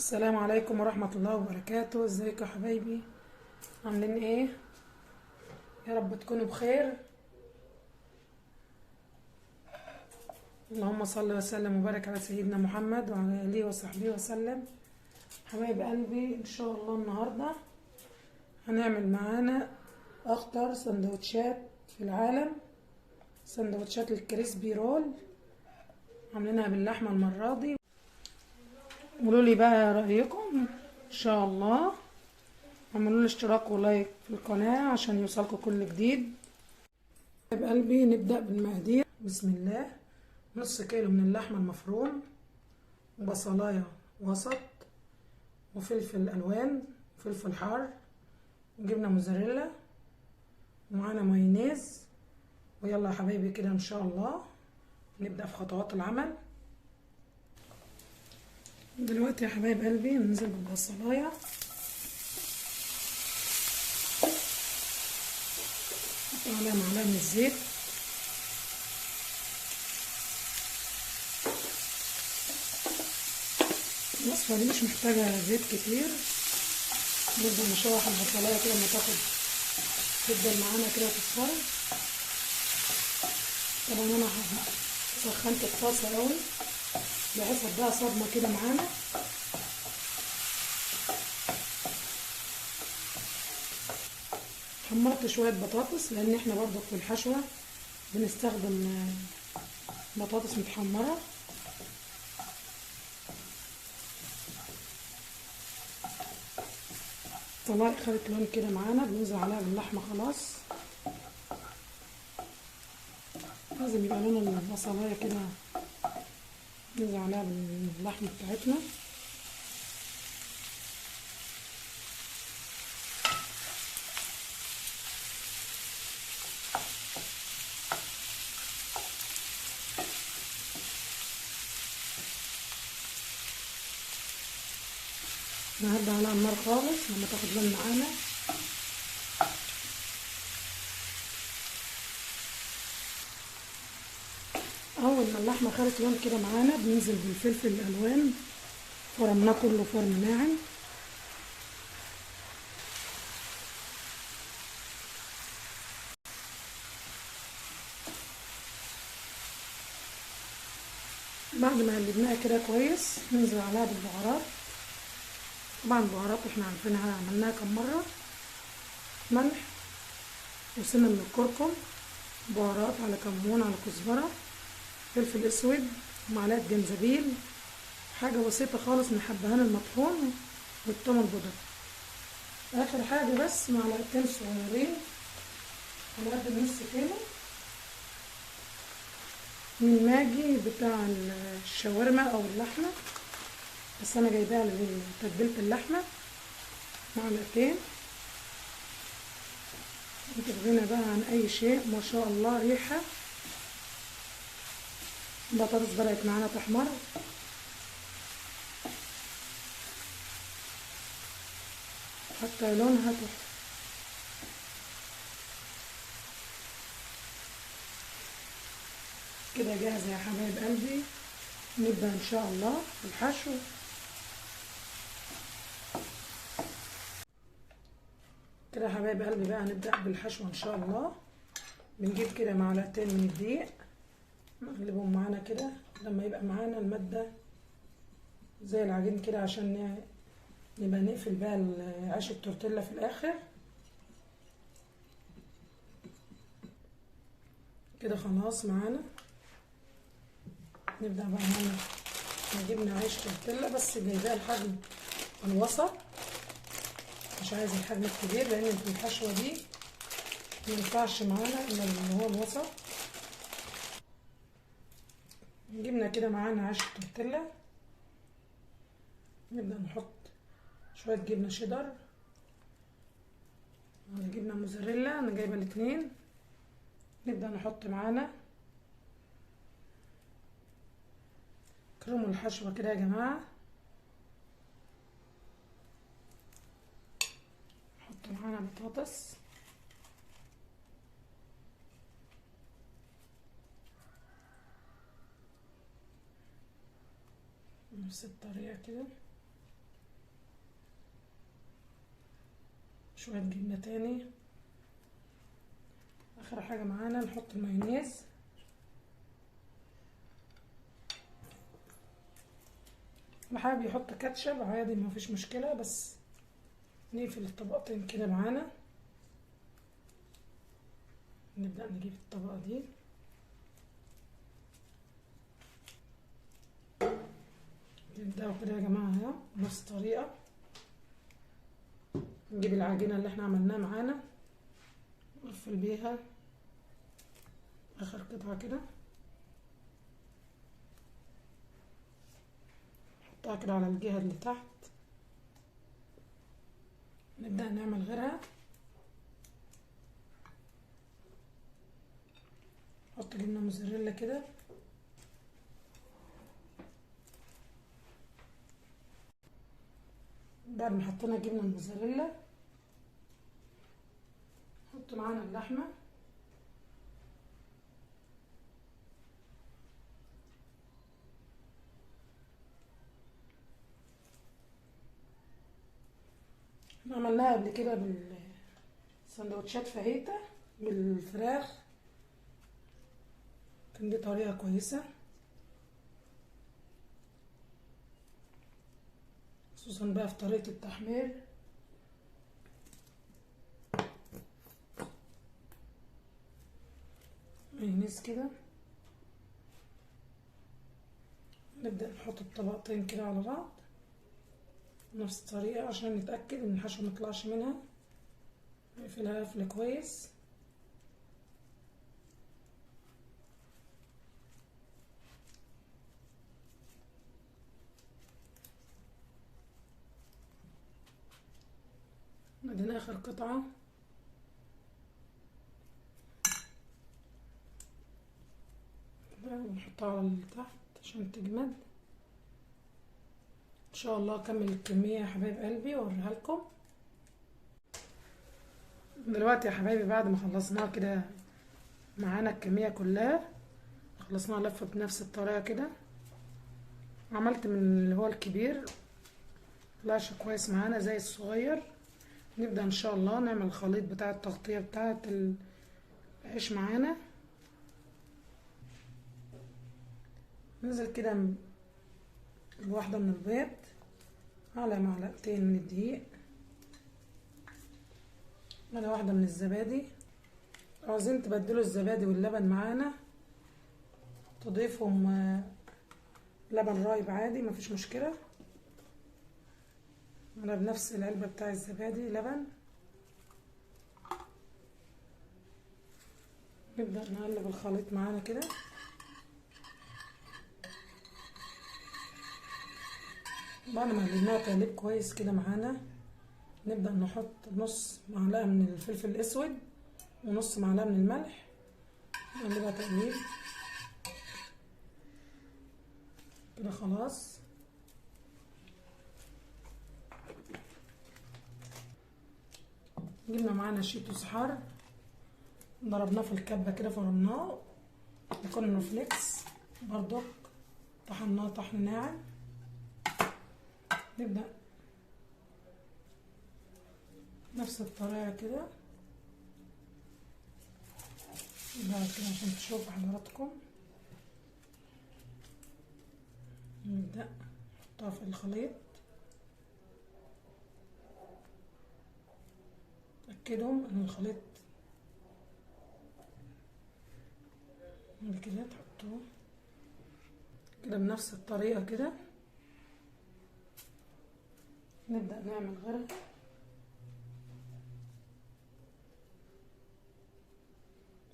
السلام عليكم ورحمة الله وبركاته. ازيكم يا حبايبي؟ عاملين ايه؟ يا رب تكونوا بخير. اللهم صل وسلم وبارك على سيدنا محمد وعلى اله وصحبه وسلم. حبايب قلبي، ان شاء الله النهاردة هنعمل معانا اخطر سندوتشات في العالم، سندوتشات الكريسبي رول. عاملينها باللحمة المرة دي. قولوا لي بقى رأيكم ان شاء الله. اعملوا لي اشتراك ولايك في القناة عشان يوصلكم كل جديد. حبايب قلبي، نبدأ بالمقادير. بسم الله. نص كيلو من اللحمة المفروم، وبصلاية وسط، وفلفل ألوان، وفلفل حار، وجبنة موزاريلا، ومعانا مايونيز. ويلا يا حبايبي كده ان شاء الله نبدأ في خطوات العمل. دلوقتي يا حبايب قلبي ننزل بالبصلاية، نحط عليها معلقة من الزيت، الوصفة دي مش محتاجة زيت كتير. نبدأ نشوح البصلاية كده لما تفضل معانا كده في الفرن. طبعا انا سخنت الطاسة قوي بحيث اديها صدمة كده معانا. حمرت شوية بطاطس لان احنا برضو في الحشوة بنستخدم بطاطس متحمرة. طلعت خدت لون كده معانا، بننزل عليها باللحمة. خلاص لازم يبقى لون البصلاية كده، ننزل عليها باللحمة بتاعتنا. نهدى على النار خالص لما تاخد لون معانا. اول ما اللحمه خدت لون كده معانا بننزل بالفلفل الالوان، فرمناه كله فرم ناعم. بعد ما قلبناها كده كويس ننزل عليها بالبهارات. طبعا البهارات احنا عارفينها، عملناها كم مره. ملح وسنه من الكركم، بهارات على كمون على كزبره، فلفل اسود، ومعلقه جنزبيل، حاجه بسيطه خالص من الحبهان المطحون والثوم البودر. اخر حاجه بس معلقتين صغيرين على قد نص كيلو من ماجي بتاع الشاورما او اللحمه، بس انا جايباها لتتبيله اللحمه. معلقتين بتغنى بقى عن اي شيء. ما شاء الله ريحه. البطاطس بدات معانا تحمر، حتى لونها تحفه. كده جاهزه يا حبايب قلبي. نبدا ان شاء الله في الحشو. كده يا حبايب قلبي بقى نبدا بالحشو ان شاء الله. بنجيب كده معلقتين من الدقيق، نقلبهم معانا كده لما يبقى معانا الماده زي العجين كده، عشان نبقى نقفل بقى عيش التورتيلا في الاخر. كده خلاص معانا. نبدأ بقى جبنا عيش تورتيلا، بس جايباه الحجم الوسط، مش عايز الحجم الكبير لان في الحشوة دي مينفعش معانا الا اللي هو الوسط. جبنا كده معانا عيش التورتيلا. نبدأ نحط شوية جبنة شيدر على جبنة موزاريلا، انا جايبة الاتنين. نبدأ نحط معانا كريم الحشوة كده يا جماعة. نحط معانا بطاطس، نفس الطريقة كده. شوية جبنة تاني. اخر حاجة معانا نحط المايونيز. اللي حابب يحط كاتشب عادي مفيش مشكلة، بس نقفل الطبقتين كده معانا. نبدأ نجيب الطبقة دي، نبدأ كده يا جماعة اهو بنفس الطريقة. نجيب العجينة اللي احنا عملناها معانا نقفل بيها اخر قطعة كده، نحطها كده على الجهة اللي تحت. نبدأ نعمل غيرها، نحط جبنة موزاريلا كده. بعد ما حطينا جبنة الموزاريلا نحط معانا اللحمة. احنا عملناها قبل كده بالسندوتشات فاهيتا بالفراخ، كان دي طريقة كويسة خصوصا بقى في طريقة التحمير. مايونيز كده. نبدأ نحط الطبقتين كده على بعض نفس الطريقة عشان نتأكد ان الحشو ميطلعش منها. نقفلها قفل كويس. بعدين اخر قطعة نحطها على اللي تحت عشان تجمد. ان شاء الله اكمل الكمية يا حبايب قلبي واوريها لكم دلوقتي يا حبايبي. بعد ما خلصناها كده معانا الكمية كلها، خلصناها لفة بنفس الطريقة كده. عملت من اللي هو الكبير طلعش كويس معانا زي الصغير. نبدأ ان شاء الله نعمل الخليط بتاع التغطية بتاعة العيش معانا. ننزل كده بواحدة من البيض على معلقتين من الدقيق على واحدة من الزبادي. لو عايزين تبدلوا الزبادي واللبن معانا تضيفهم لبن رايب عادي مفيش مشكلة. انا بنفس العلبة بتاع الزبادي لبن. نبدأ نقلب الخليط معانا كده. بعد ما قلبناها تقليب كويس كده معانا، نبدأ نحط نص معلقة من الفلفل الأسود ونص معلقة من الملح. نقلبها تقليب كده خلاص. جبنا معانا شيتوس حار ضربناه في الكبة كده فرمناه. وكورن فليكس برضو طحناه طحن ناعم. نبدأ نفس الطريقة كده بعد كده عشان تشوفوا حضراتكم. نبدأ نحطها في الخليط. تأكدوا ان الخليط بعد كده تحطوه كده بنفس الطريقة كده. نبدأ نعمل غرق.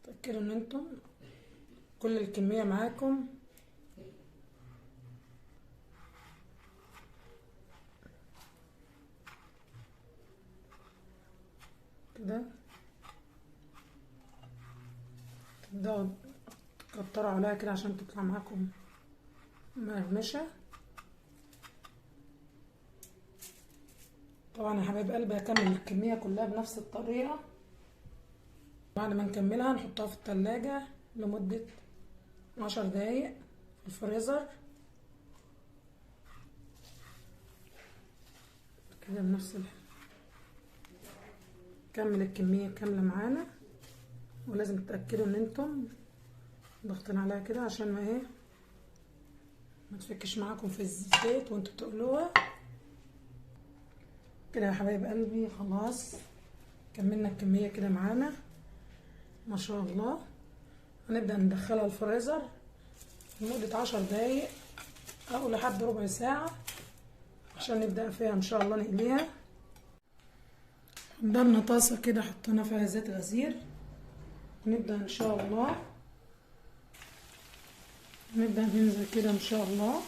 تأكدوا ان انتم كل الكمية معاكم. كده تبدأوا تكتروا عليها كده عشان تطلع معاكم مقرمشة. طبعا يا حبايب قلبي هكمل الكمية كلها بنفس الطريقة. بعد ما نكملها نحطها في التلاجة لمدة 10 دقايق في الفريزر كده بنفس نكمل الكمية كاملة معانا، ولازم تتأكدوا ان انتم ضغطين عليها كده عشان ما تفكش معاكم في الزيت وانتوا بتقلوها كده يا حبايب قلبي. خلاص كملنا الكمية كده معانا ما شاء الله. هنبدأ ندخلها الفريزر لمدة 10 دقايق او لحد ربع ساعة عشان نبدأ فيها ان شاء الله نقليها. حضرنا طاسة كده حطينا فيها زيت غزير، ونبدأ ان شاء الله نبدأ ننزل كده ان شاء الله.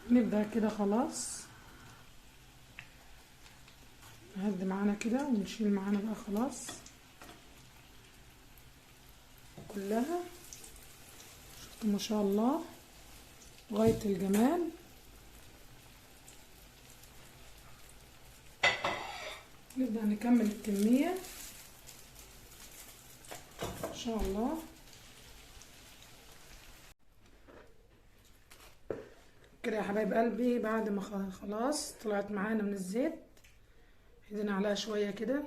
نبدأ كده خلاص نهد معانا كده ونشيل معانا بقى خلاص كلها. شفتوا ما شاء الله غاية الجمال. نبدأ نكمل الكمية ان شاء الله. كده يا حبايب قلبي بعد ما خلاص طلعت معانا من الزيت، هدينا عليها شوية كده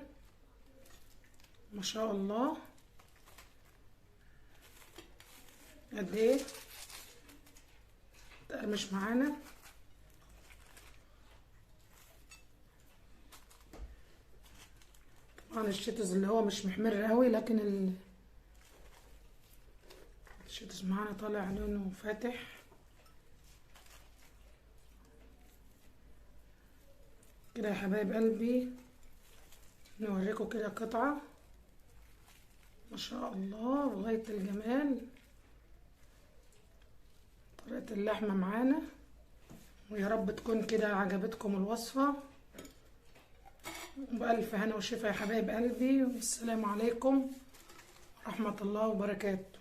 ما شاء الله. قد ايه تقرمش معانا. طبعا الشيتوس اللي هو مش محمر قوي، لكن الشيتوس معانا طالع لونه فاتح. كده يا حبايب قلبي نوريكم كده قطعة ما شاء الله بغاية الجمال. طريقة اللحمة معانا، ويا رب تكون كده عجبتكم الوصفة، وبألف هنا وشفا يا حبايب قلبي، والسلام عليكم ورحمة الله وبركاته.